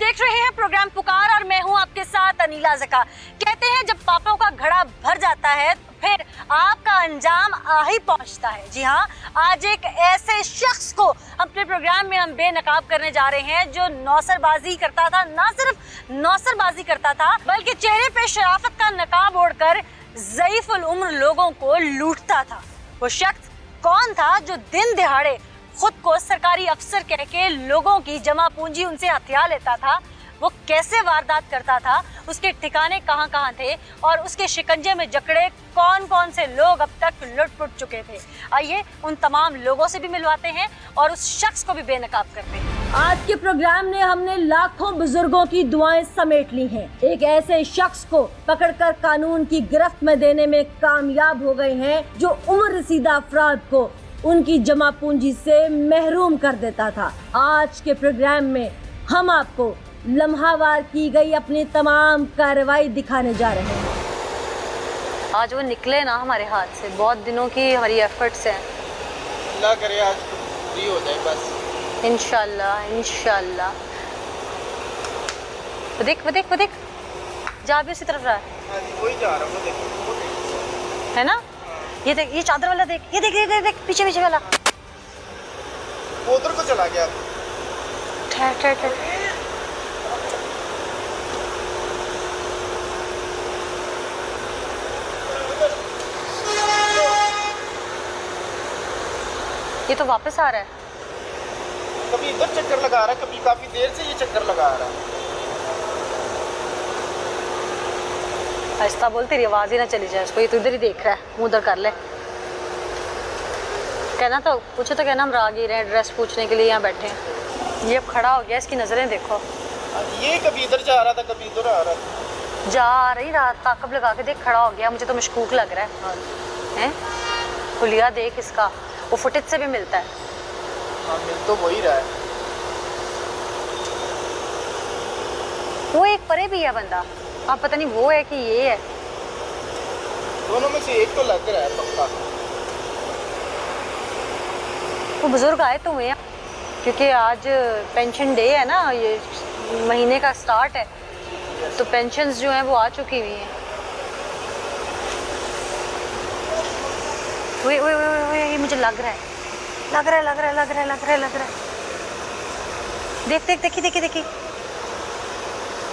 देख रहे हैं प्रोग्राम पुकार और मैं हूं आपके साथ अनीला ज़का। कहते हैं जब पापों का घड़ा भर जाता है तो फिर आपका अंजाम आ ही पहुंचता है। जी हाँ, आज एक ऐसे शख्स को अपने प्रोग्राम में हम बेनकाब करने जा रहे हैं जो नौसरबाजी करता था। ना सिर्फ नौसरबाजी करता था बल्कि चेहरे पे शराफत का नकाब ओढ़कर ज़ईफुल उम्र लोगों को लूटता था। वो शख्स कौन था जो दिन दिहाड़े खुद को सरकारी अफसर कह के लोगों की जमा पूंजी उनसे हथिया लेता था? वो कैसे वारदात करता था, उसके ठिकाने कहाँ कहाँ थे और उसके शिकंजे में जकड़े कौन कौन से लोग अब तक लुट-पुट चुके थे? आइए उन तमाम लोगों से भी मिलवाते हैं और उस शख्स को भी बेनकाब करते हैं। आज के प्रोग्राम में हमने लाखों बुजुर्गों की दुआएं समेट ली हैं। एक ऐसे शख्स को पकड़कर कानून की गिरफ्त में देने में कामयाब हो गए हैं जो उम्र रसीदा अफराद को उनकी जमा पूंजी से महरूम कर देता था। आज के प्रोग्राम में हम आपको लम्हावार की गई अपनी तमाम कार्रवाई दिखाने जा रहे हैं। आज वो निकले ना हमारे हाथ से, बहुत दिनों की हमारी एफर्ट्स हैं। अल्लाह करे आज फ्री हो जाए बस। इंशाल्लाह इंशाल्लाह। वो देख जा भी उसी तरफ रहा है। हाँ जी, वही जा रहा हूँ, देखो है ना? ये देख, ये चादर वाला देख, ये देख पीछे वाला। वो उधर को चला गया। ठहर। ये तो वापस आ रहा है। कभी इधर चक्कर लगा रहा है, कभी काफी देर से ये चक्कर लगा रहा है। आहिस्ता बोल, तेरी आवाज ही ना चली जाए उसको। ये तो इधर ही देख रहा है, मुंह उधर कर ले। कहना तो पूछो तो कहना हम राहगीर हैं, एड्रेस पूछने के लिए यहाँ बैठे हैं। ये अब खड़ा हो गया, इसकी नजरें देखो। ये कभी इधर जा रहा था, कभी इधर आ रहा था। जा रही रात ताकब लगा के देख, खड़ा हो गया। मुझे तो मशकूक लग रहा है। हुलिया देख इसका, वो फुटेज से भी मिलता है। हाँ, मिल तो वही रहा है। वो एक परे भी है बंदा, आप पता नहीं वो है कि ये है। दोनों में से एक तो लग रहा है पक्का। वो बुजुर्ग आए तो हुए हैं क्योंकि आज पेंशन डे है ना, ये महीने का स्टार्ट है, तो पेंशन्स जो हैं वो आ चुकी हुई हैं। ये मुझे लग रहा है। देखी।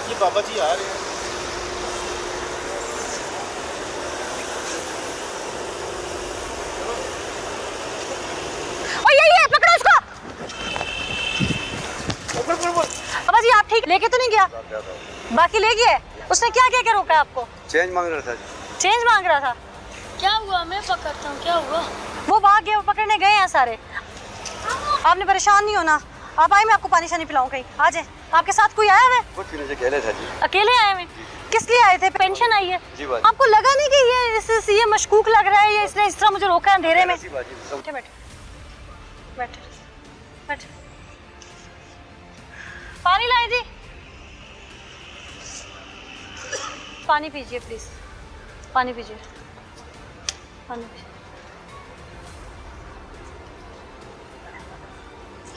ये बाबा जी आ रहे हैं। ये पकड़ो इसको। बोल। बाबा जी आप ठीक लेके तो नहीं गया? बाकी ले गया है। उसने क्या रोका आपको? चेंज मांग रहा था। चेंज मांग रहा था। क्या हुआ? मैं पकड़ता हूँ, क्या हुआ? वो भाग गया, वो पकड़ने गए हैं सारे। आपने परेशान नहीं होना। आप आए, मैं आपको पानी शानी पिलाऊं। कहीं आ जाए। आपके साथ कोई आया है? कुछ भी नहीं, अकेले था जी। अकेले आए हैं? किस लिए आए थे? पेंशन आई है। जी बात। आपको लगा नहीं कि ये मशकूक लग रहा है, ये इसने इस तरह मुझे रोका है अंधेरे में? बैठ। पानी लाए जी। पानी पीजिए प्लीज। पानी पीजिए।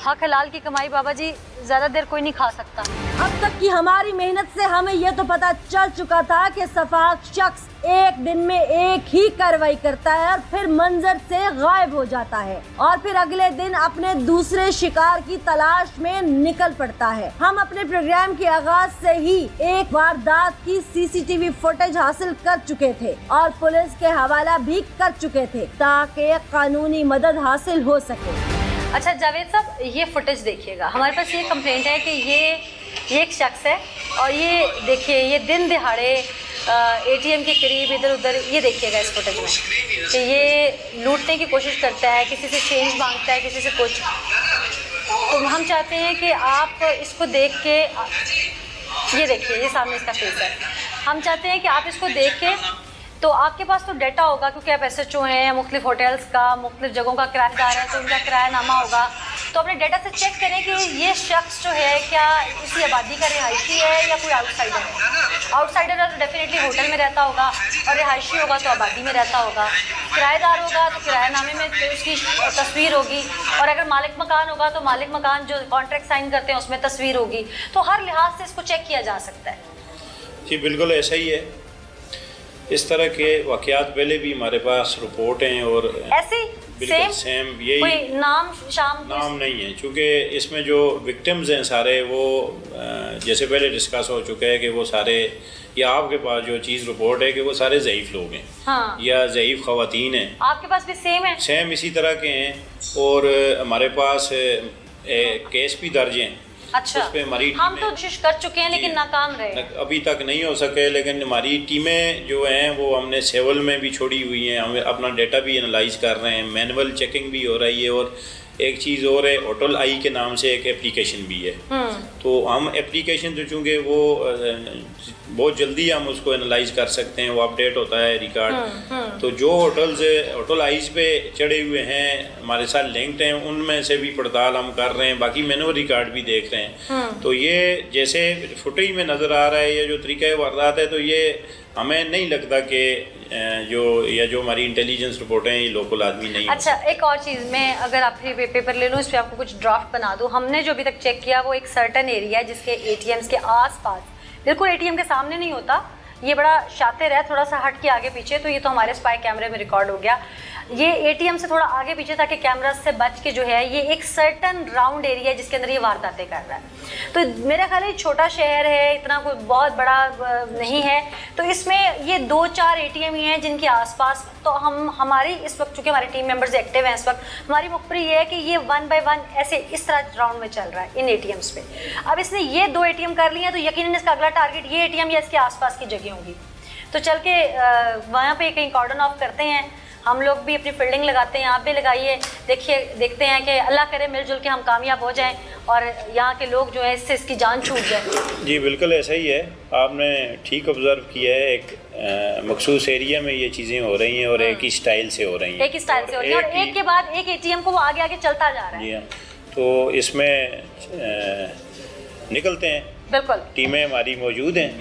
हक हलाल की कमाई बाबा जी ज्यादा देर कोई नहीं खा सकता। अब तक की हमारी मेहनत से हमें यह तो पता चल चुका था कि सफाक शख्स एक दिन में एक ही कार्रवाई करता है और फिर मंजर से गायब हो जाता है और फिर अगले दिन अपने दूसरे शिकार की तलाश में निकल पड़ता है। हम अपने प्रोग्राम के आगाज से ही एक वारदात की सीसीटीवी फुटेज हासिल कर चुके थे और पुलिस के हवाला भी कर चुके थे ताकि कानूनी मदद हासिल हो सके। अच्छा जावेद साहब, ये फुटेज देखिएगा। हमारे पास ये कंप्लेंट है कि ये एक शख्स है और ये देखिए, ये दिन दिहाड़े एटीएम के करीब इधर उधर, ये देखिएगा इस फुटेज में कि ये लूटने की कोशिश करता है, किसी से चेंज मांगता है, किसी से कुछ। तो हम चाहते हैं कि आप इसको देख के, ये देखिए, ये सामने इसका फेस है। हम चाहते हैं कि आप इसको देख के, तो आपके पास तो डाटा होगा क्योंकि आप SHO हैं, मुख्तलिफ होटल्स का, मुख्तलिफ जगहों का किराएदार है, तो उनका किरायानामा होगा। तो अपने डाटा से चेक करें कि ये शख्स जो है क्या इसी आबादी का रिहायशी है या कोई आउटसाइडर है। आउटसाइडर है तो डेफिनेटली होटल में रहता होगा, और रिहायशी होगा तो आबादी में रहता होगा। किराएदार होगा तो किरायानामे में उसकी तस्वीर होगी, और अगर मालिक मकान होगा तो मालिक मकान जो कॉन्ट्रैक्ट साइन करते हैं उसमें तस्वीर होगी। तो हर लिहाज से इसको चेक किया जा सकता है। जी बिल्कुल ऐसा ही है। इस तरह के वाक़यात पहले भी हमारे पास रिपोर्ट हैं, और ऐसे बिल्कुल सेम यही कोई नाम शाम नाम नहीं है, चूँकि इसमें जो विक्टिम्स हैं सारे वो जैसे पहले डिस्कस हो चुका है कि वो सारे, या आपके पास जो चीज़ रिपोर्ट है कि वो सारे ज़ईफ़ लोग हैं, हाँ। या ज़ईफ़ ख़वातीन हैं। आपके पास भी सेम है? सेम इसी तरह के हैं, और हमारे पास केस भी दर्ज हैं। अच्छा, उस पे हमारी हम तो कोशिश कर चुके हैं लेकिन नाकाम रहे। अभी तक नहीं हो सके, लेकिन हमारी टीमें जो हैं वो हमने सिविल में भी छोड़ी हुई हैं। हम अपना डेटा भी एनालाइज कर रहे हैं, मैनुअल चेकिंग भी हो रही है, और एक चीज़ और है, होटल आई के नाम से एक एप्लीकेशन भी है। तो हम एप्लीकेशन तो चूँकि वो बहुत जल्दी हम उसको एनालाइज कर सकते हैं, वो अपडेट होता है रिकॉर्ड। तो जो होटल आइज पे चढ़े हुए हैं हमारे साथ लिंक्ड हैं, उनमें से भी पड़ताल हम कर रहे हैं, बाकी मैनुअल रिकॉर्ड भी देख रहे हैं। तो ये जैसे फुटेज में नज़र आ रहा है, ये जो तरीका वारदात है, तो ये हमें नहीं लगता कि जो हमारी इंटेलिजेंस रिपोर्ट हैं ये लोकल आदमी नहीं। अच्छा, एक और चीज़, मैं अगर आप पेपर ले लूँ, इस पर आपको कुछ ड्राफ्ट बना दूँ। हमने जो अभी तक चेक किया वो एक सर्टन एरिया है जिसके ATMs के आसपास, बिल्कुल ATM के सामने नहीं होता, ये बड़ा शातिर है, थोड़ा सा हट के आगे पीछे, तो ये तो हमारे स्पाई कैमरे में रिकॉर्ड हो गया। ये ATM से थोड़ा आगे पीछे ताकि कैमरा से बच के जो है, ये एक सर्टन राउंड एरिया है जिसके अंदर ये वारदातें कर रहा है। तो मेरा ख्याल है छोटा शहर है, इतना कोई बहुत बड़ा नहीं है, तो इसमें ये 2-4 ATM ही हैं जिनके आसपास। तो हमारी इस वक्त, चूँकि हमारे टीम मेंबर्स एक्टिव हैं इस वक्त, हमारी मुखबरी ये है कि ये 1 बाय 1 ऐसे इस तरह राउंड में चल रहा है इन ATMs पे। अब इसने ये 2 ATM कर लिए हैं, तो यकीनन इसका अगला टारगेट ये ATM या इसके आसपास की जगह होंगी। तो चल के वहाँ पे कहीं कॉर्डन ऑफ करते हैं, हम लोग भी अपनी फील्डिंग लगाते हैं, आप भी लगाइए, देखते हैं कि अल्लाह करे मिलजुल के हम कामयाब हो जाएं और यहाँ के लोग जो है इससे इसकी जान छूट जाए। जी बिल्कुल ऐसा ही है, आपने ठीक ऑब्जर्व किया है। एक मखसूस एरिया में ये चीज़ें हो रही हैं, और एक ही स्टाइल से हो रही हैं, एक ही स्टाइल से हो रही है, और एक के बाद एक ATM को वो आगे आगे चलता जा रहा है। जी हाँ, तो इसमें निकलते हैं, बिल्कुल टीमें हमारी मौजूद हैं,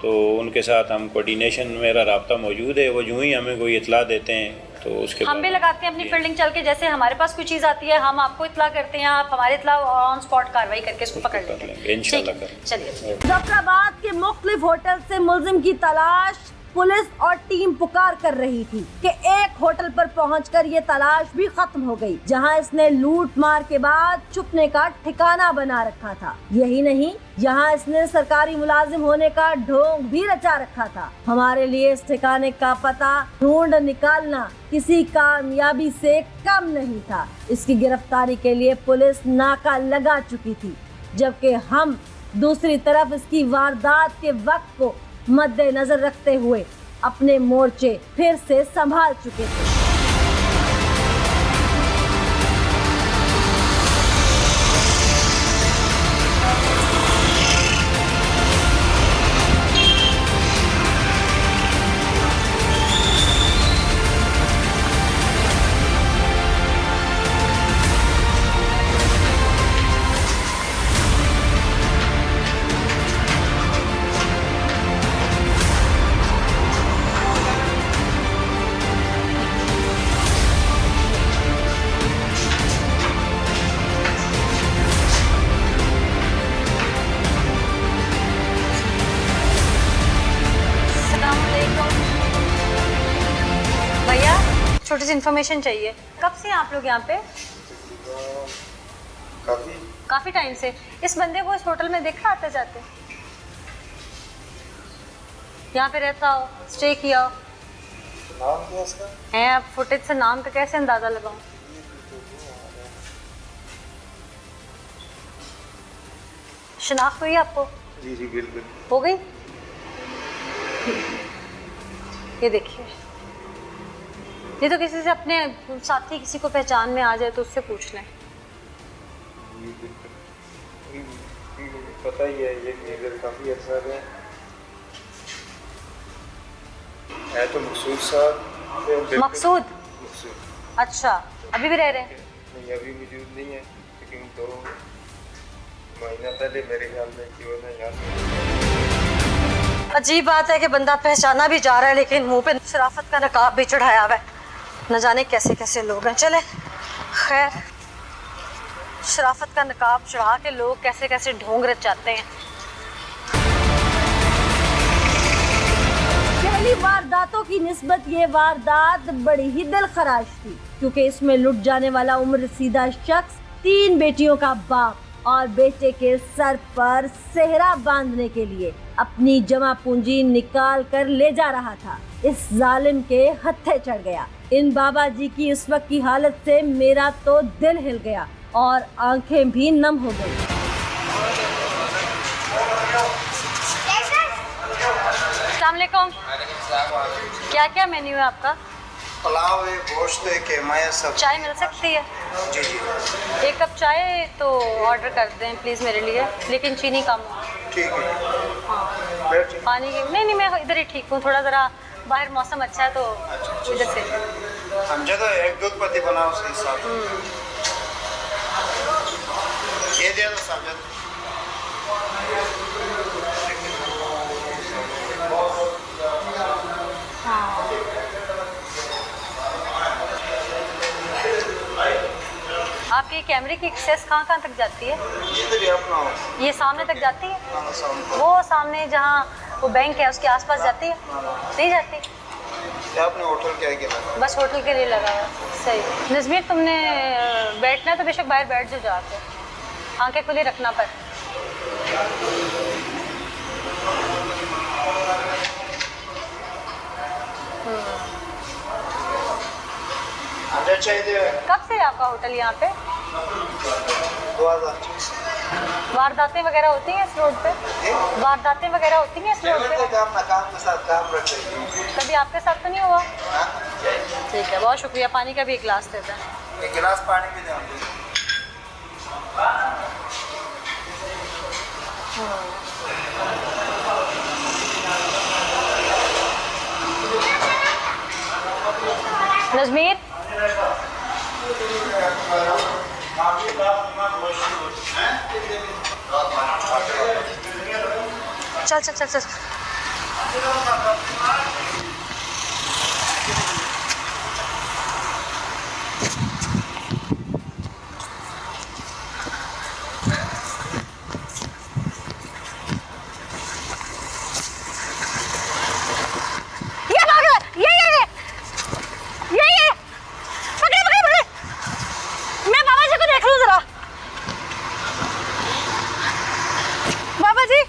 तो उनके साथ हम कोऑर्डिनेशन, मेरा राब्ता मौजूद है, वो यूँ ही हमें कोई इतला देते हैं तो उसके हम भी लगाते हैं अपनी फील्डिंग चल के। जैसे हमारे पास कोई चीज़ आती है हम आपको इतला करते हैं, आप हमारे इतला ऑन स्पॉट कार्रवाई करके इसको पकड़ लेते हैं इंशाल्लाह। चलिए, जफराबाद के मुख्तलिफ होटल से मुलजिम की तलाश पुलिस और टीम पुकार कर रही थी कि एक होटल पर पहुंचकर ये तलाश भी खत्म हो गई, जहां इसने लूट मार के बाद छुपने का ठिकाना बना रखा था। यही नहीं, यहाँ इसने सरकारी मुलाजिम होने का ढोंग भी रचा रखा था। हमारे लिए इस ठिकाने का पता ढूंढ निकालना किसी कामयाबी से कम नहीं था। इसकी गिरफ्तारी के लिए पुलिस नाका लगा चुकी थी, जबकि हम दूसरी तरफ इसकी वारदात के वक्त को मद्देनजर रखते हुए अपने मोर्चे फिर से संभाल चुके थे। भैया छोटी सी इन्फॉर्मेशन चाहिए। कब से आप लोग यहाँ पे? काफी टाइम से। इस बंदे को इस होटल में देखा आते जाते? यहाँ पे रहता हो, स्टे किया हो? नाम क्या इसका? है, अब फुटेज से नाम का कैसे अंदाजा लगाऊं? शनाख्त हुई आपको? जी जी बिल्कुल हो गई। ये देखिए, ये तो किसी से अपने साथी किसी को पहचान में आ जाए तो उससे पूछ लें। पता ही है, ये इधर काफ़ी अर्सा है तो मकसूद साहब। मकसूद? अच्छा, अभी भी रह रहे हैं? नहीं, अभी मौजूद नहीं है। लेकिन 2 महीना पहले मेरे ख्याल में कि उन्हें यहाँ अजीब बात है कि बंदा पहचाना भी जा रहा है लेकिन मुंह पे शराफत का नकाब भी चढ़ाया हुआ है। न जाने कैसे कैसे लोग हैं। चले खैर, शराफत का नकाब चढ़ा के लोग कैसे कैसे ढोंग रचाते हैं। पहली वारदातों की निस्बत ये वारदात बड़ी ही दिलखराश थी, क्योंकि इसमें लुट जाने वाला उम्र रसीदा शख्स 3 बेटियों का बाप और बेटे के सर पर सेहरा बांधने के लिए अपनी जमा पूंजी निकाल कर ले जा रहा था। इस जालिम के हत्थे चढ़ गया। इन बाबा जी की उस वक्त की हालत से मेरा तो दिल हिल गया और आंखें भी नम हो गई। अस्सलाम वालेकुम। क्या क्या मेन्यू है आपका? पुलाव है, गोश्त है, कीमा सब। चाय मिल सकती है? जी जी 1 कप चाय तो ऑर्डर कर दें प्लीज़ मेरे लिए, लेकिन चीनी कम हो। ठीक है। हाँ, बैठिए। पानी की नहीं मैं इधर ही ठीक हूँ। थोड़ा ज़रा बाहर मौसम अच्छा है तो इधर से। हम जगह 1 दूध पत्ती बनाओ सही साहब। ये दे दो समझ। आपके कैमरे की एक्सेस कहाँ कहाँ तक जाती है? इधर ही अपना हो। ये सामने तक जाती है? हाँ, सामने। वो सामने जहाँ वो बैंक है उसके आसपास जाती है? नहीं जाती? क्या आपने होटल क्या किया? बस होटल के लिए लगा है। सही। नज़मीर, तुमने बैठना है तो बेशक बाहर बैठ जाओ जाके, आंखें खुली रखना पर। अंदर चाहिए। कब से है आपका होटल यहाँ पे? 2026। वारदातें वगैरह होती हैं इस रोड पे? वारदातें वगैरह होती हैं इस रोड पे? काम ना काम के साथ काम रखे। कभी आपके साथ तो नहीं हुआ? ठीक है, बहुत शुक्रिया। पानी का भी 1 गिलास देते हैं। 1 गिलास पानी भी दे। नज़मीर, चल चल चल चल। ये भाग रहा है, ये पकड़े पकड़े पकड़े। मैं बाबा जी को देख लूं जरा। बाबा जी,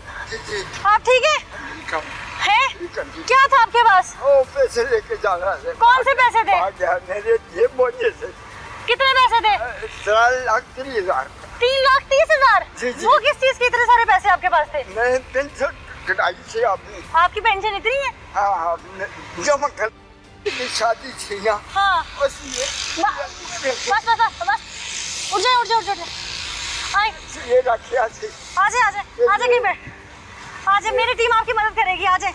आप ठीक है? हैं? क्या था आपके पास? ओ पैसे लेके जा रहा है। कौन से पैसे थे? मेरे ये बोझे से कितने पैसे थे? 3,30,000। 3,30,000? जी, जी। वो किस चीज के इतने सारे पैसे आपके पास थे? मैं पेंशन कटाई थी आपने। आपकी पेंशन इतनी है? हाँ जमा कर की शादी थी यहाँ। हाँ। बस ये बस बस बस बस। उठ जाए उठ जाए उठ जाए। आए, ये रखिया थी। आजे आजे आजे कहीं बैठ। आजे, मेरी टीम आपकी मदद करेगी। आजे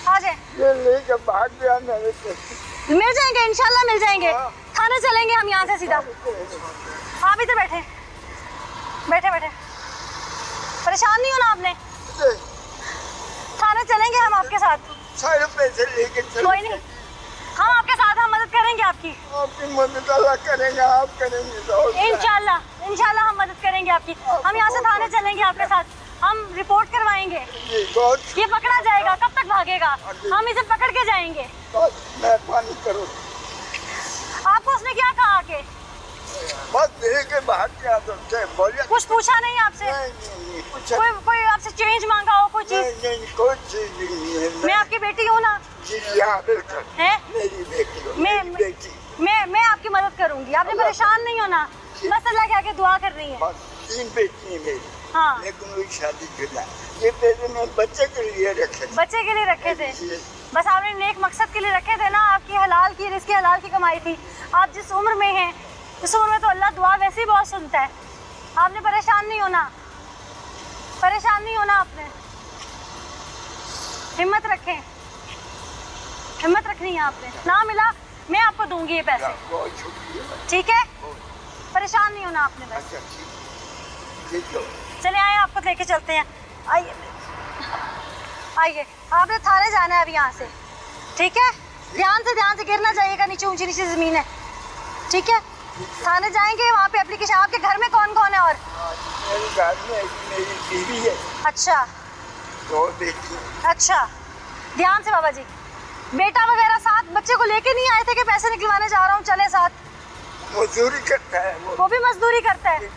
आजे। ये लेके भाग गया मेरे से। मिल जाएंगे, इंशाल्लाह मिल जाएंगे। हाँ। थाने चलेंगे हम यहाँ से सीधा। आप इधर बैठे बैठे बैठे। परेशान नहीं होना आपने। थाने चलेंगे हम आपके साथ। सारे पैसे लेके चले। कोई नहीं, हम आपके साथ, हम मदद करेंगे आपकी। आपकी मदद अल्लाह करेगा, आप करेंगे तो। इंशाल्लाह इंशाल्लाह हम मदद करेंगे आपकी। हम यहाँ से थाने चलेंगे आपके साथ। हम रिपोर्ट करवाएंगे। ये पकड़ा जाएगा। कब तक भागेगा? हम इसे पकड़ के जाएंगे। मेहरबानी करो। आपको उसने क्या कहा आके? बस लेके भाग गया तो बोलिए। कुछ पूछा नहीं आपसे? नहीं कुछ कोई आपसे चेंज मांगा हो, कोई चीज? नहीं कोई चीज नहीं है। मैं आपकी बेटी हूँ ना? जी हाँ बिल्कुल। है? मेरी बेटी हो। मैं- मेरी बेटी। मैं आपकी मदद करूंगी। आपने परेशान नहीं होना। बस अल्लाह के आगे दुआ कर रही है। बस 3 बेटी है मेरी। हाँ, लेकिन वही शादी शुदा। ये पैसे मैं बच्चे के लिए रखे थे। बच्चे के लिए रखे थे। बस आपने नेक मकसद के लिए रखे थे ना। आपकी हलाल की रिस्क हलाल की कमाई थी। आप जिस उम्र में हैं, इस उम्र में तो अल्लाह दुआ वैसे ही बहुत सुनता है। आपने परेशान नहीं होना। परेशान नहीं होना आपने। हिम्मत रखें, हिम्मत रखनी है आपने। ना मिला मैं आपको दूंगी ये पैसे। बहुत शुक्रिया। ठीक है? परेशान नहीं होना आपने बस। अच्छा ठीक है। चले आए, आपको लेके चलते हैं। आइए आइए, आपने थाने जाना है अभी यहाँ से, ठीक है? ध्यान से गिर ना जाइएगा, नीचे ऊंची नीची जमीन है, ठीक है? थाने जाएंगे, वहाँ पे एप्लीकेशन। आपके घर में कौन कौन है? और मेरी घर में मेरी बीवी है, अच्छा दो बेटी। अच्छा, ध्यान से बाबा जी। बेटा वगैरह साथ, बच्चे को लेके नहीं आए थे कि पैसे निकलवाने जा रहा हूँ, चले साथ? मजदूरी करता है वो भी मजदूरी करता है?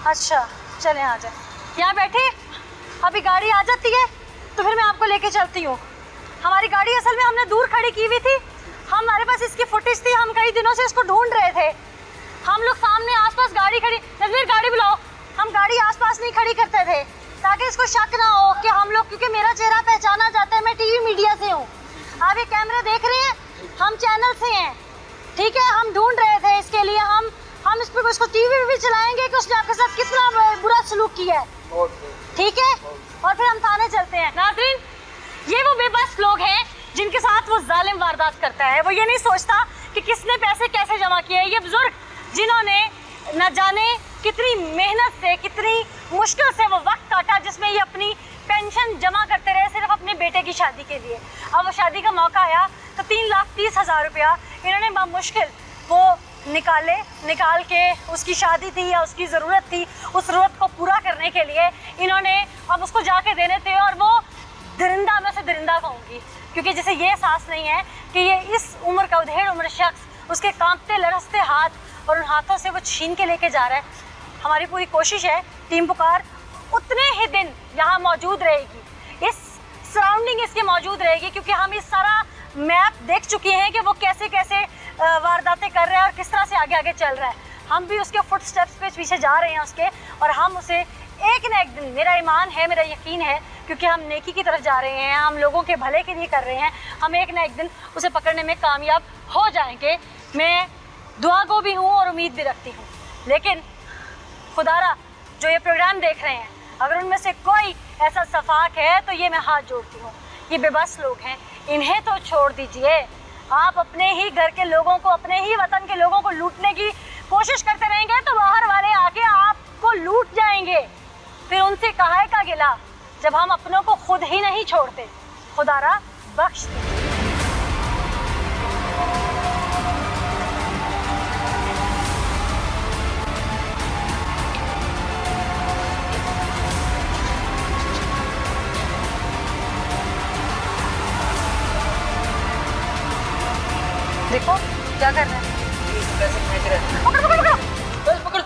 अच्छा, चले आ जाए, यहाँ बैठे। अभी गाड़ी आ जाती है तो फिर मैं आपको लेके चलती हूँ। हमारी गाड़ी असल में हमने दूर खड़ी की हुई थी, हमारे पास इसकी फुटेज थी, हम कई दिनों से इसको ढूंढ रहे थे। हम लोग सामने आसपास गाड़ी खड़ी, नजमीर गाड़ी बुलाओ। हम गाड़ी आसपास नहीं खड़ी करते थे ताकि इसको शक ना हो कि हम लोग, क्योंकि मेरा चेहरा पहचाना जाता है, मैं टीवी मीडिया से हूँ। आप ये कैमरे देख रहे हैं, हम चैनल से हैं, ठीक है? हम ढूंढ रहे थे इसके लिए, हम इस पर उसको टीवी भी चलाएंगे कि उसने आपके साथ कितना बुरा सलूक किया है, ठीक है? और फिर हम थाने चलते हैं। नाज़रीन, ये वो बेबस लोग हैं जिनके साथ वो जालिम वारदात करता है। वो ये नहीं सोचता कि किसने पैसे कैसे जमा किए। ये बुजुर्ग जिन्होंने न जाने कितनी मेहनत से, कितनी मुश्किल से वो वक्त काटा, जिसमें ये अपनी पेंशन जमा करते रहे सिर्फ अपने बेटे की शादी के लिए। अब वो शादी का मौका आया तो 3,30,000 रुपया इन्होंने मुश्किल वो निकाल के, उसकी शादी थी या उसकी ज़रूरत थी, उस ज़रूरत को पूरा करने के लिए इन्होंने अब उसको जाके देने थे। और वो दरिंदा, मैं उसे दरिंदा कहूँगी, क्योंकि जिसे ये एहसास नहीं है कि ये इस उम्र का उधेड़ उम्र शख्स, उसके कांपते लरसते हाथ और उन हाथों से वो छीन के लेके जा रहा है। हमारी पूरी कोशिश है, टीम पुकार उतने ही दिन यहाँ मौजूद रहेगी, इस सराउंडिंग इसके मौजूद रहेगी, क्योंकि हम इस सारा मैप देख चुके हैं कि वो कैसे कैसे वारदातें कर रहा है और किस तरह से आगे आगे चल रहा है। हम भी उसके फुट स्टेप्स पे पीछे जा रहे हैं उसके, और हम उसे एक ना एक दिन, मेरा ईमान है, मेरा यकीन है, क्योंकि हम नेकी की तरफ जा रहे हैं, हम लोगों के भले के लिए कर रहे हैं, हम एक ना एक दिन उसे पकड़ने में कामयाब हो जाएंगे। मैं दुआ को भी हूँ और उम्मीद भी रखती हूँ। लेकिन खुदारा जो ये प्रोग्राम देख रहे हैं, अगर उनमें से कोई ऐसा सफाक है तो ये मैं हाथ जोड़ती हूँ। ये बेबस लोग हैं, इन्हें तो छोड़ दीजिए। आप अपने ही घर के लोगों को, अपने ही वतन के लोगों को लूटने की कोशिश करते रहेंगे तो बाहर वाले आके आपको लूट जाएंगे। फिर उनसे काहे का गिला जब हम अपनों को खुद ही नहीं छोड़ते। खुदारा बख्श दे। देखो क्या कर रहे हैं, पैसे फेंक रहे हैं। पकड़ पकड़ पकड़ बस पकड़।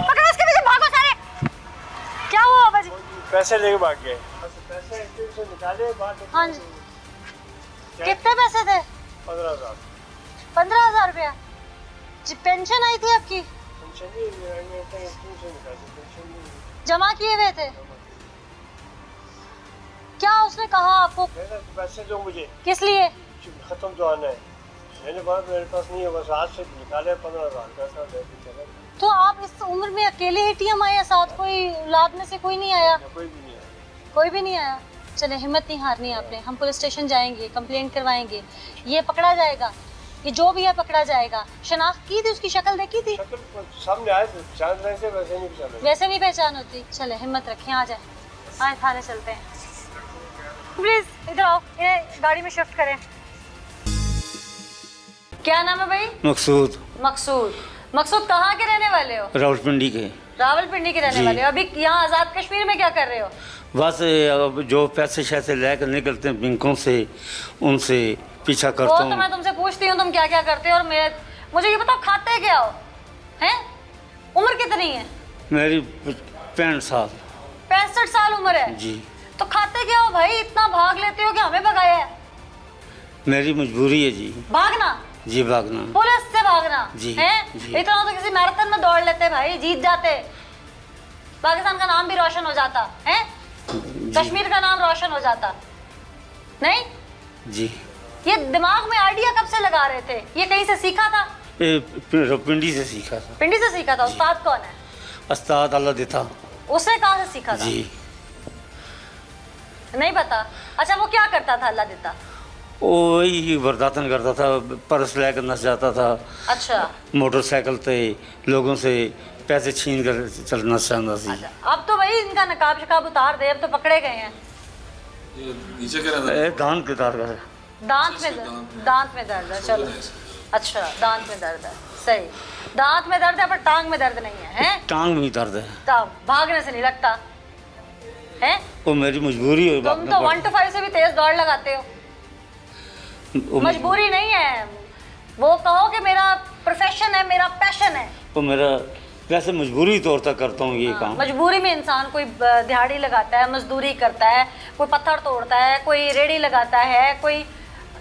पकड़, इसके पीछे भागो सारे। क्या हुआ बाबा जी? पैसे लेके भाग गए। पैसे ATM से निकाले बाहर। हाँ जी, कितने पैसे थे? 15,000। 15,000 रुपया जी। पेंशन आई थी आपकी? पेंशन नहीं, ATM से निकाली पेंशन नहीं। जमा किए हुए थे? क्या उसने कहा आपको? पैसे दो मुझे। किस लिए? खत्म तो आना है। मैंने बात मेरे पास नहीं है, बस आज से निकाले 15,000 पैसा लेके चले। तो आप इस उम्र में अकेले ATM आए या साथ कोई औलाद में से कोई नहीं आया? कोई भी नहीं आया। कोई भी नहीं आया। चले, हिम्मत नहीं हारनी आपने। हम पुलिस स्टेशन जाएंगे, कंप्लेन करवाएंगे, ये पकड़ा जाएगा, ये जो भी है पकड़ा जाएगा। शनाख्त की थी, उसकी शक्ल देखी थी? शक्ल सामने आए थे, चांद रहे से वैसे नहीं पहचान। वैसे नहीं पहचान होती। चले, हिम्मत रखें, आ जाए, आए थाने चलते हैं। प्लीज इधर आओ, इन्हें गाड़ी में शिफ्ट करें। क्या नाम है भाई? मकसूद। मकसूद। मकसूद कहाँ के रहने वाले हो? रावलपिंडी के। रावलपिंडी के रहने जी। वाले हो। अभी यहाँ आज़ाद कश्मीर में क्या कर रहे हो? बस अब जो पैसे शैसे लेकर निकलते हैं बैंकों से, उनसे पीछा वो करता तो हूँ। मैं तुमसे पूछती हूँ तुम क्या क्या करते हो, और मुझे ये बताओ खाते क्या हो? हैं? उम्र कितनी है? मेरी 65 साल। 65 साल उम्र है जी। तो खाते क्या हो भाई? इतना भाग लेते हो कि हमें भगाया है? मेरी मजबूरी है जी। भागना? जी भागना। पुलिस से भागना जी, है? जी। इतना तो किसी मैराथन में दौड़ लेते भाई, जीत जाते, पाकिस्तान का नाम भी रोशन हो जाता है, कश्मीर का नाम रोशन हो जाता। नहीं जी। ये दिमाग में आइडिया कब से लगा रहे थे? ये कहीं से सीखा था? पिंडी से सीखा था। पिंडी से सीखा था? उस्ताद कौन है? उस्ताद अल्लाह देता। उसने कहाँ से सीखा था? जी। नहीं पता। अच्छा, वो क्या करता था अल्लाह देता? वो वही बर्दाश्त करता था, पर्स लेकर नस जाता था, अच्छा मोटरसाइकिल पे लोगों से पैसे छीन कर चलना चाहता था। अब तो भाई इनका नकाब शकाब उतार दे, अब तो पकड़े गए हैं। नीचे क्या रहता है? दांत के तार का है। दांत में दर्द है, चलो अच्छा दांत में दर्द है, सही। दांत में दर्द है पर टांग में दर्द नहीं है, हैं? टांग में ही दर्द है। तब भागने से नहीं लगता है। वो मेरी मजबूरी है। तुम तो 1 to 5 से भी तेज दौड़ लगाते हो। मजबूरी नहीं है, वो कहो कि मेरा प्रोफेशन है, मेरा पैशन है। वो मेरा वैसे मजबूरी तौर तक करता हूँ ये काम। मजबूरी में इंसान कोई दिहाड़ी लगाता है, मजदूरी करता है, कोई पत्थर तोड़ता है, कोई रेड़ी लगाता है, कोई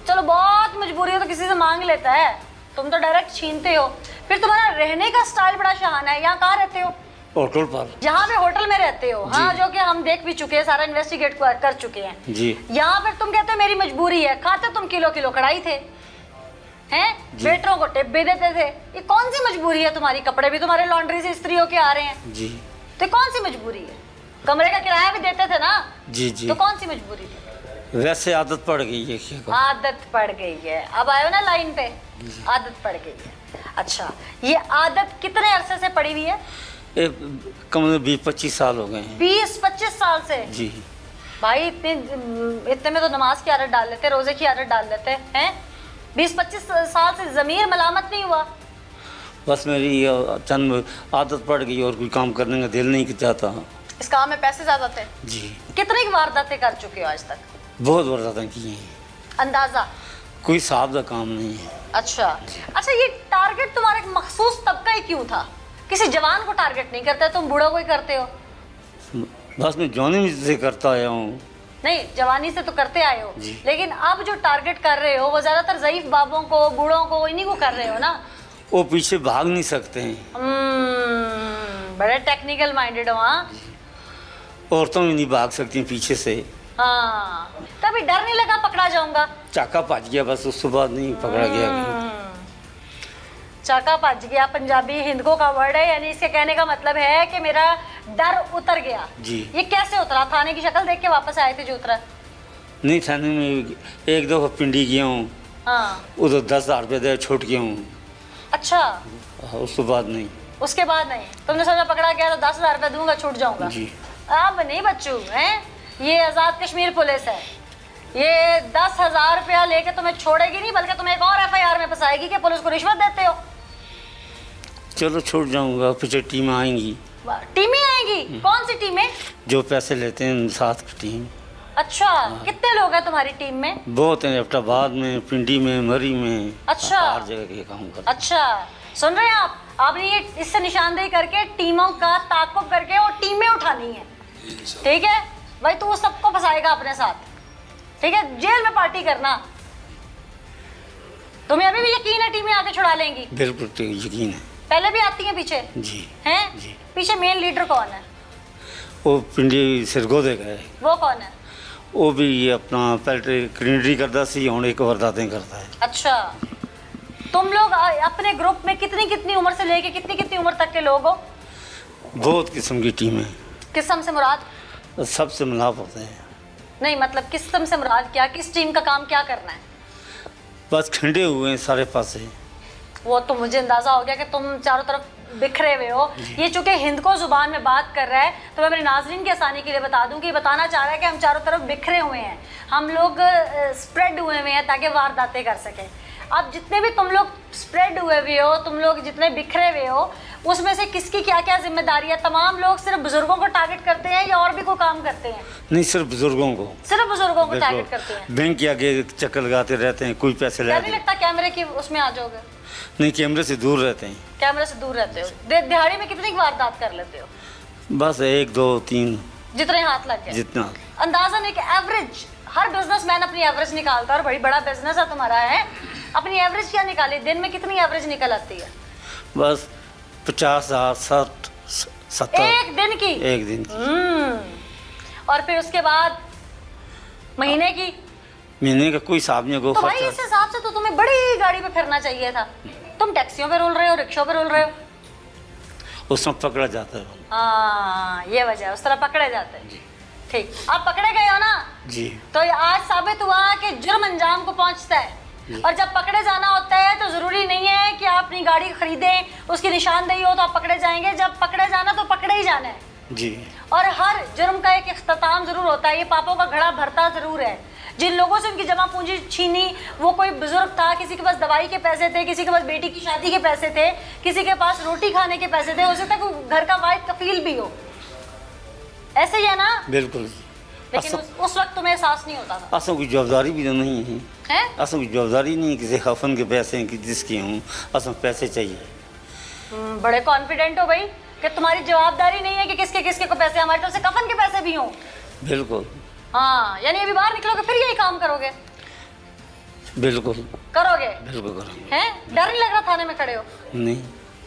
चलो बहुत मजबूरी हो तो किसी से मांग लेता है। तुम तो डायरेक्ट छीनते हो। फिर तुम्हारा रहने का स्टाइल बड़ा शहाना है। यहाँ कहाँ रहते हो? होटल पर। यहाँ पे होटल में रहते हो? हाँ, जो कि हम देख भी चुके हैं, सारा इन्वेस्टिगेट कर चुके हैं जी। यहाँ पर तुम कहते हो मेरी मजबूरी है, खाते तुम किलो किलो कढ़ाई थे, हैं? वेटरों को टिप भी देते थे। ये कौन सी मजबूरी है तुम्हारी? कपड़े भी तुम्हारे लॉन्ड्री से इस्त्री होके आ रहे हैं जी। तो कौन सी मजबूरी है? कमरे का किराया भी देते थे ना जी जी। तो कौन सी मजबूरी थी? वैसे आदत पड़ गई है। आदत पड़ गई है। अब आयो ना लाइन पे, आदत पड़ गई है। अच्छा, ये आदत कितने अरसे से पड़ी हुई है? कम से 20-25 साल हो गए हैं। 20-25 साल से? जी भाई इतने में तो नमाज की आदत डाल लेते, रोजे की आदत डाल लेते हैं। 20-25 साल से जमीर मलामत नहीं हुआ? बस मेरी चंद आदत पड़ गई और कोई काम करने का दिल नहीं चाहता। इस काम में पैसे ज्यादा थे? जी। कितनी वारदातें कर चुके हो आज तक? बहुत वारदातें की हैं। अंदाजा? कोई हिसाब का काम नहीं है। अच्छा अच्छा, ये टारगेट तुम्हारा एक मखसूस तबका ही क्यों था? किसी जवान को टारगेट नहीं करते, तुम बूढ़ों को ही करते हो। बस मैं जवानी से करता आया हूँ। नहीं, जवानी से तो करते आए हो, जी। लेकिन अब जो टारगेट कर रहे हो वो ज्यादातर ज़ईफ बाबों को, बूढ़ों को, इन्हीं को कर रहे हो ना। वो पीछे भाग नहीं सकते हैं। बड़े टेक्निकल माइंडेड हो। हाँ, औरतों भी नहीं भाग सकती पीछे से। हाँ, कभी डर नहीं लगा पकड़ा जाऊंगा? चाका भज गया, बस उसके बाद नहीं पकड़ा गया। चाका भज गया पंजाबी हिंदको का वर्ड है, यानी इसके कहने का मतलब है कि मेरा डर उतर गया। जी। ये कैसे उतरा? थाने की शक्ल देख के वापस आए थे जो उतरा? नहीं, थाने में एक दफा पिंडी गया हूँ। हाँ। उधर 10,000 रुपये दे छूट गया हूँ। अच्छा, उसके बाद नहीं। उसके बाद नहीं? तुमने सोचा पकड़ा गया तो 10,000 रुपये दूंगा, छूट जाऊंगा? जी। अब नहीं बच्चू, हैं? ये आज़ाद कश्मीर पुलिस है, ये 10,000 रुपया लेके तुम्हें छोड़ेगी नहीं, बल्कि तुम्हें एक और FIR में फंसाएगी कि पुलिस को रिश्वत देते हो। चलो छूट जाऊंगा, पीछे टीमें आएंगी। टीमें आएंगी? कौन सी टीमें? जो पैसे लेते हैं साथ की टीम। अच्छा, कितने लोग हैं तुम्हारी टीम में? बहुत हैं, एबटाबाद में, पिंडी में, मरी में। अच्छा, हर जगह के काम करते। अच्छा, सुन रहे हैं आप? आपने ये इससे निशानदेही करके टीमों का ताक़ुब करके और टीमें उठानी है, ठीक है भाई? तो वो सबको फंसाएगा अपने साथ, ठीक है? जेल में पार्टी करना। तुम्हें अभी भी यकीन है टीमें आके छुड़ा लेंगी? बिल्कुल यकीन है। पहले भी आती हैं पीछे? जी। हैं? जी। पीछे मेन लीडर कौन है? वो पिंडी सिरगोदे का है। वो कौन है? वो भी अपना पहले क्रीनरी करता सी, हुण एक वारदातें करता है। अच्छा, तुम लोग अपने ग्रुप में कितनी कितनी उम्र से लेके कितनी कितनी उम्र तक के लोग हो? बहुत किस्म की टीम है। किस्म से मुराद? सबसे मिलाप होते हैं। नहीं, मतलब किस्म से मुराद क्या? किस टीम का काम क्या करना है? बस खंडे हुए हैं सारे पासे। वो तो मुझे अंदाजा हो गया कि तुम चारों तरफ बिखरे हुए हो। ये चूंकि हिंद को जुबान में बात कर रहा है तो मैं मेरे नाजरीन की आसानी के लिए बता दूं कि बताना चाह रहा है कि हम चारों तरफ बिखरे हुए हैं, हम लोग स्प्रेड हुए हुए हैं ताकि वारदातें कर सकें। अब जितने भी तुम लोग स्प्रेड हुए हुए हो, तुम लोग जितने बिखरे हुए हो, उसमें से किसकी क्या क्या जिम्मेदारी है? तमाम लोग सिर्फ बुजुर्गों को टारगेट करते हैं या और भी कोई काम करते हैं? नहीं, सिर्फ बुजुर्गों को। सिर्फ बुजुर्गों को टारगेट करते हैं? बैंक के आगे चक्कर लगाते रहते हैं, कोई पैसे ले। नहीं लगता कैमरे की उसमें आ जाओगे? नहीं, कैमरे से दूर रहते हैं। कैमरे से दूर रहते हो? दिहाड़ी में कितनी वारदात कर लेते हो? बस 1, 2, 3 जितने हाथ लग गए। जितना अंदाजन एक एवरेज, हर बिजनेसमैन अपनी एवरेज निकालता है, और बड़ी बड़ा बिजनेस है तुम्हारा, है? अपनी एवरेज क्या निकाली? दिन में कितनी एवरेज निकल आती है? बस 50,000, 60, 70 एक दिन की? एक दिन की। और फिर उसके बाद महीने की? महीने का कोई हिसाब नहीं तो भाई इस हिसाब से तो तुम्हें बड़ी गाड़ी पे फिरना चाहिए था। तुम टैक्सियों पे रुल रहे हो, रिक्शों पे रुल रहे हो। उसमें पकड़ा जाता है। हाँ, ये वजह है, उस तरह पकड़े जाते हैं। ठीक, आप पकड़े गए हो ना? जी। तो ये आज साबित हुआ कि जुर्म अंजाम को पहुंचता है, और जब पकड़े जाना होता है तो जरूरी नहीं है कि आप अपनी गाड़ी खरीदें, उसकी निशानदेही हो तो आप पकड़े जाएंगे। जब पकड़े जाना तो पकड़े ही जाना है जी। और हर जुर्म का एक इख्तिताम जरूर होता है। ये पापों का घड़ा भरता जरूर है। जिन लोगों से उनकी जमा पूंजी छीनी, वो कोई बुजुर्ग था, किसी के पास दवाई के पैसे थे, किसी के पास बेटी की शादी के पैसे थे, किसी के पास रोटी खाने के पैसे थे, हो सकता है कोई घर का वाहिद कफील भी हो। ऐसे ही है ना? बिल्कुल। लेकिन उस वक्त तुम्हें एहसास नहीं होता था। असल कोई जवाबदारी भी तो नहीं है, हैं? असल कोई जवाबदारी नहीं है किसी खफन के पैसे हैं कि जिसके हूँ, असल पैसे चाहिए। बड़े कॉन्फिडेंट हो भाई कि तुम्हारी जवाबदारी नहीं है कि किसके किसके को पैसे, हमारी तरफ से कफन के पैसे भी हों। बिल्कुल। हाँ, यानी अभी बाहर निकलोगे फिर यही काम करोगे? बिल्कुल करोगे? बिल्कुल करेंगे। हैं? डर नहीं लग रहा थाने में खड़े हो? नहीं।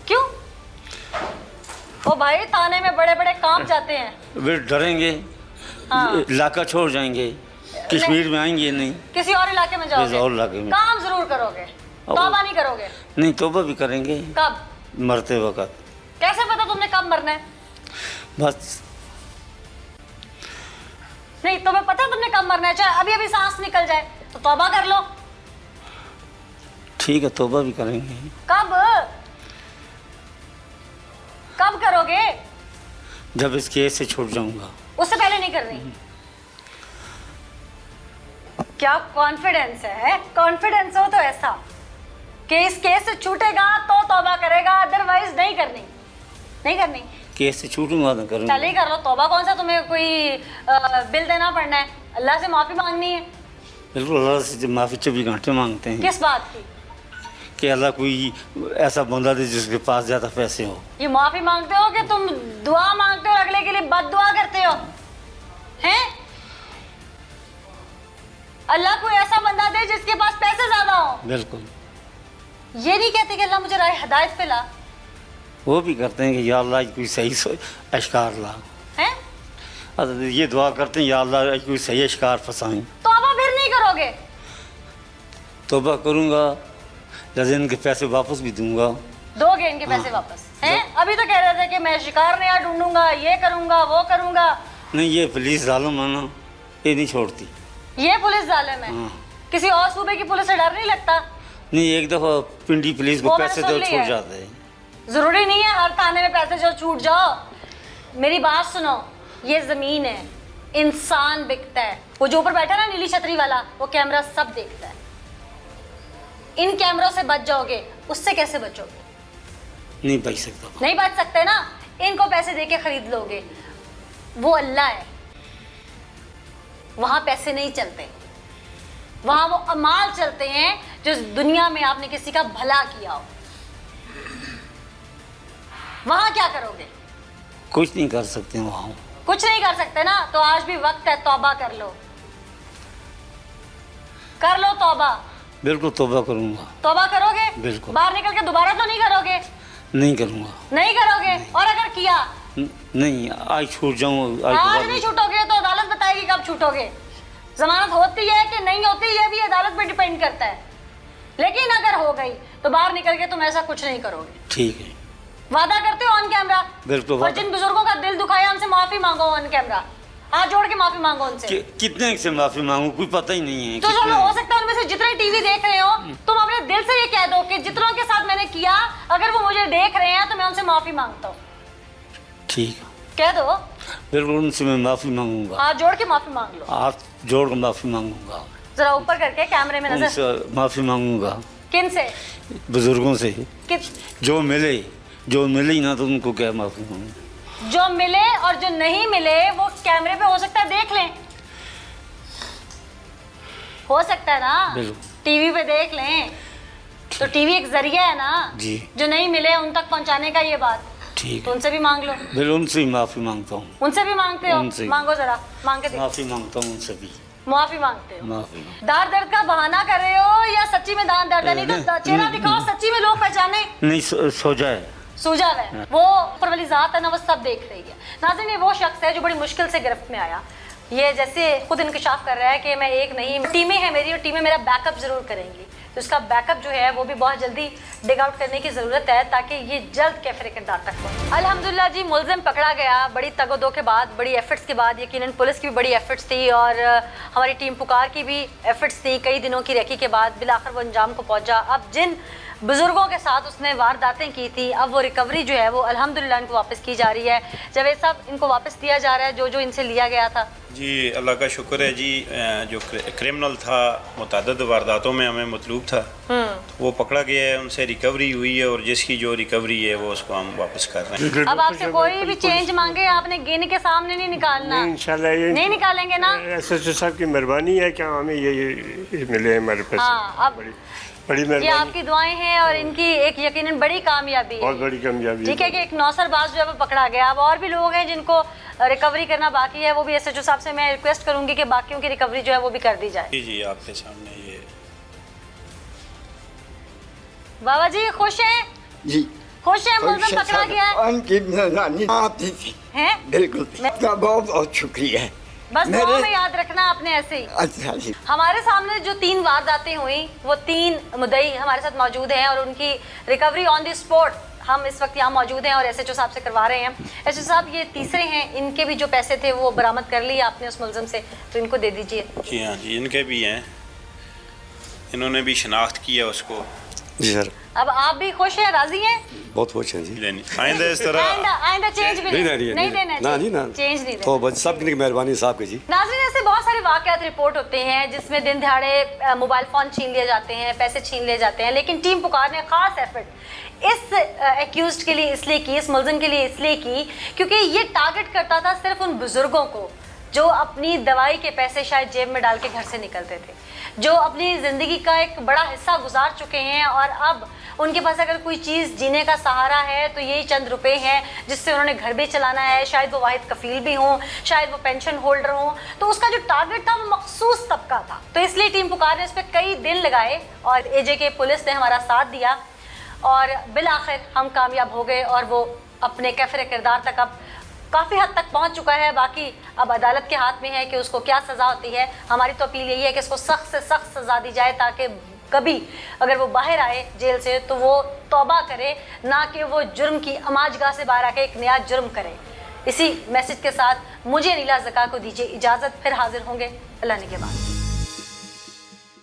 क्यों? ओ भाई, थाने में बड़े बड़े काम जाते हैं। वे डरेंगे, हाँ। इलाका छोड़ जाएंगे, कश्मीर में आएंगे नहीं, किसी और इलाके में जाओगे? और इलाके में काम जरूर करोगे, तौबा नहीं करोगे? नहीं, तौबा भी करेंगे। कब? मरते वक्त। कैसे पता तुमने कब मरना है? बस नहीं, तुम्हें पता है तुमने कब मरना है? चाहे अभी अभी सांस निकल जाए तो तौबा कर लो। ठीक है, तौबा भी करेंगे। कब? कब करोगे? जब इस केस से छूट जाऊंगा। उससे पहले नहीं करनी? क्या कॉन्फिडेंस है? कॉन्फिडेंस हो तो ऐसा कि इस केस से छूटेगा तो तौबा करेगा, अदरवाइज नहीं करनी। नहीं करनी? केस से छूटूंगा तो करूंगा। चल ही कर लो तौबा। कौन सा तुम्हें कोई बिल देना पड़ना है? अल्लाह से माफी मांगनी है। बिल्कुल, अल्लाह से माफी 24 घंटे मांगते हैं किस बात की? कि अल्लाह कोई ऐसा बंदा दे जिसके पास ज्यादा पैसे हो। ये माफी मांगते हो कि तुम दुआ मांगते हो, अगले के लिए बद्दुआ करते हो? हैं? अल्लाह कोई ऐसा बंदा दे जिसके पास पैसे ज्यादा हो। बिल्कुल। ये नहीं कहते कि अल्लाह मुझे राह हिदायत पे ला। वो भी करते हैं कि या अल्लाह कोई सही अशकार ला। हैं? ये दुआ करते हैं या अल्लाह कोई सही अशकार फंसाएं। तौबा फिर नहीं करोगे? तौबा करूंगा, जैसे इनके पैसे वापस भी दूंगा। दोगे इनके पैसे वापस? हैं? अभी तो कह रहे थे कि मैं शिकार नया ढूंढूंगा, ये करूंगा, वो करूंगा। नहीं, ये पुलिस जालिम है ना, ये नहीं छोड़ती। ये पुलिस जालिम है? किसी और सूबे की पुलिस से डर नहीं लगता? नहीं, एक दफा पिंडी पुलिस को वो पैसे मैंने दो सुन छूट लिया। जाते हैं। जरूरी नहीं है हर थाने में पैसे जो छूट जाओ। मेरी बात सुनो, ये जमीन है, इंसान बिकता है। वो जो ऊपर बैठा ना नीली छतरी वाला, वो कैमरा सब देखता है। इन कैमरों से बच जाओगे, उससे कैसे बचोगे? नहीं बच सकता। नहीं बच सकते ना। इनको पैसे देके खरीद लोगे। वो अल्लाह है, वहां पैसे नहीं चलते, वहां वो अमाल चलते हैं जो दुनिया में आपने किसी का भला किया हो। वहां क्या करोगे? कुछ नहीं कर सकते वहाँ। कुछ नहीं कर सकते ना, तो आज भी वक्त है, तौबा कर लो। कर लो तौबा। बिल्कुल तौबा करूंगा। तौबा करोगे? बिल्कुल। बाहर निकल के दोबारा तो नहीं करोगे? नहीं करूंगा। नहीं करोगे? और अगर किया? नहीं, आज छूट जाऊँ। आज नहीं छूटोगे तो अदालत बताएगी कब छूटोगे। जमानत होती है कि नहीं होती, ये भी अदालत पे डिपेंड करता है। लेकिन अगर हो गई तो बाहर निकल के तुम ऐसा कुछ नहीं करोगे। ठीक है। वादा करते हो ऑन कैमरा? बिल्कुल। और जिन बुजुर्गों का दिल दुखाया उनसे माफी मांगो ऑन कैमरा, हाथ जोड़ के माफी मांगो उनसे। कितने से माफी मांगू, कोई पता ही नहीं है। तो चलो, हो सकता है उनमें से जितने टीवी देख रहे हो, तुम अपने दिल से ये कह दो कि जितनों के साथ मैंने किया, अगर वो मुझे देख रहे हैं तो मैं उनसे माफी मांगता हूँ। ठीक है, कह दो। बिल्कुल, उनसे मैं माफी मांगूंगा। हाथ जोड़ के माफी मांग लो। हाथ जोड़ कर माफी मांगूंगा। जरा ऊपर करके कैमरे में नजर। उनसे माफी मांगूंगा। किन से? बुजुर्गों से। जो मिले ही ना तो उनको क्या माफी मांगू। जो मिले और जो नहीं मिले वो कैमरे पे हो सकता है देख लें। हो सकता है ना, टीवी पे देख लें। तो टीवी एक जरिया है ना जी। जो नहीं मिले उन तक पहुंचाने का। ये बात ठीक, तो उनसे भी मांग लो। बिल्कुल, उनसे भी माफी मांगता हूँ। उनसे भी मांगते हो? मांगो जरा, मांग के देखो। माफी मांगता हूँ उनसे भी। माफी मांगते हो? माफी। दार दर्द का बहाना कर रहे हो या सच्ची में दान दर्द है? नहीं तो चेहरा दिखाओ, सच्ची में लोग पहचाने। नहीं, सो जाए। सूझा है वो ऊपर वाली जात है ना, वो सब देख रही है। नाज़रीन, ये वो शख्स है जो बड़ी मुश्किल से गिरफ्त में आया। ये जैसे खुद इंकशाफ कर रहा है कि मैं एक नहीं, टीमें हैं मेरी और टीमें मेरा बैकअप जरूर करेंगी। तो उसका बैकअप जो है वो भी बहुत जल्दी डिग आउट करने की ज़रूरत है ताकि ये जल्द कैफरे किरदार तक पहुंचे। अल्हम्दुलिल्लाह जी मुल्ज़िम पकड़ा गया, बड़ी तगदो के बाद, बड़ी एफर्ट्स के बाद। यकीनन पुलिस की भी बड़ी एफर्ट्स थी और हमारी टीम पुकार की भी एफर्ट्स थी। कई दिनों की रेकी के बाद बिलाखिर वो अंजाम को पहुंचा। अब जिन बुजुर्गों के साथ उसने वारदातें की थी, अब वो रिकवरी जो है वो अल्हम्दुलिल्लाह इनको वापस की जा रही है। जावेद साहब, इनको वापस दिया जा रहा है जो जो इनसे लिया गया था? जी अल्लाह का शुक्र है जी, जो क्रिमिनल था मुतअद्दिद वारदातों में हमें मतलूब था, वो पकड़ा गया है, उनसे रिकवरी हुई है और जिसकी जो रिकवरी है वो उसको हम वापस कर रहे हैं। अब आपसे कोई भी चेंज मांगे आपने गिन के सामने नहीं निकालना। इंशाल्लाह ये नहीं निकालेंगे ना? एसएचओ साहब की मेहरबानी है कि हमें ये मिले हमारे पैसे। हाँ, अब बड़ी ये मेहरबानी, आपकी दुआएं हैं और इनकी एक यकीनन बड़ी कामयाबी है। बहुत बड़ी कामयाबी। ठीक है कि एक नौसरबाज जो है वो पकड़ा गया। अब और भी लोग हैं जिनको रिकवरी करना बाकी है, वो भी एसएचओ साहब से मैं रिक्वेस्ट करूंगी कि बाकियों की रिकवरी जो है वो भी कर दी जाए। जी जी आपके सामने ये बाबा जी खुश हैं? जी खुश हैं मुल्ज़िम पकड़ा गया है? उनकी नानी आती थी। हैं? बिल्कुल, आपका बहुत बहुत शुक्रिया है। बस दुआ में याद रखना आपने ऐसे ही। अच्छा जी। हमारे सामने जो 3 वारदातें हुई, वो 3 मुद्दई हमारे साथ मौजूद हैं और उनकी रिकवरी ऑन द स्पॉट हम इस वक्त यहाँ मौजूद हैं और एसएचओ साहब से करवा रहे हैं। एसएचओ साहब, ये तीसरे हैं, इनके भी जो पैसे थे वो बरामद कर लिए आपने उस मुल्ज़िम से, तो इनको दे दीजिए। जी हाँ जी, इनके भी हैं, इन्होंने भी शनाख्त किया उसको। जी सर। अब आप भी खुश हैं, राजी हैं? बहुत खुश हैं जी। आइंदा इस तरह आइंदा चेंज भी नहीं देना, चेंज नहीं देना। तो सबकी मेहरबानी साहब की जी। नाज़रीन, ऐसे बहुत सारे वाक़यात रिपोर्ट होते हैं जिसमें दिन दिहाड़े मोबाइल फ़ोन छीन लिए जाते हैं, पैसे छीन लिए जाते हैं, लेकिन टीम पुकार ने ख़ास एफर्ट इस एक्यूज्ड के लिए इसलिए की, इस मुल्ज़िम के लिए इसलिए की क्योंकि ये टारगेट करता था सिर्फ उन बुज़ुर्गों को जो अपनी दवाई के पैसे शायद जेब में डाल के घर से निकलते थे, जो अपनी ज़िंदगी का एक बड़ा हिस्सा गुजार चुके हैं और अब उनके पास अगर कोई चीज़ जीने का सहारा है तो यही चंद रुपए हैं जिससे उन्होंने घर भी चलाना है। शायद वो वाहिद कफील भी हों, शायद वो पेंशन होल्डर हों, तो उसका जो टारगेट था वो मखसूस तबका था। तो इसलिए टीम पुकार ने उस पर कई दिन लगाए और एजेके पुलिस ने हमारा साथ दिया और बिल आखिर हम कामयाब हो गए और वो अपने कैफरे किरदार तक अब काफ़ी हद तक पहुंच चुका है। बाकी अब अदालत के हाथ में है कि उसको क्या सज़ा होती है। हमारी तो अपील यही है कि इसको सख्त से सख्त सज़ा दी जाए ताकि कभी अगर वो बाहर आए जेल से तो वो तौबा करे, ना कि वो जुर्म की अमाजगाह से बाहर आके एक नया जुर्म करे। इसी मैसेज के साथ मुझे अनीला ज़का को दीजिए इजाज़त, फिर हाजिर होंगे अल्लाह ने के बाद।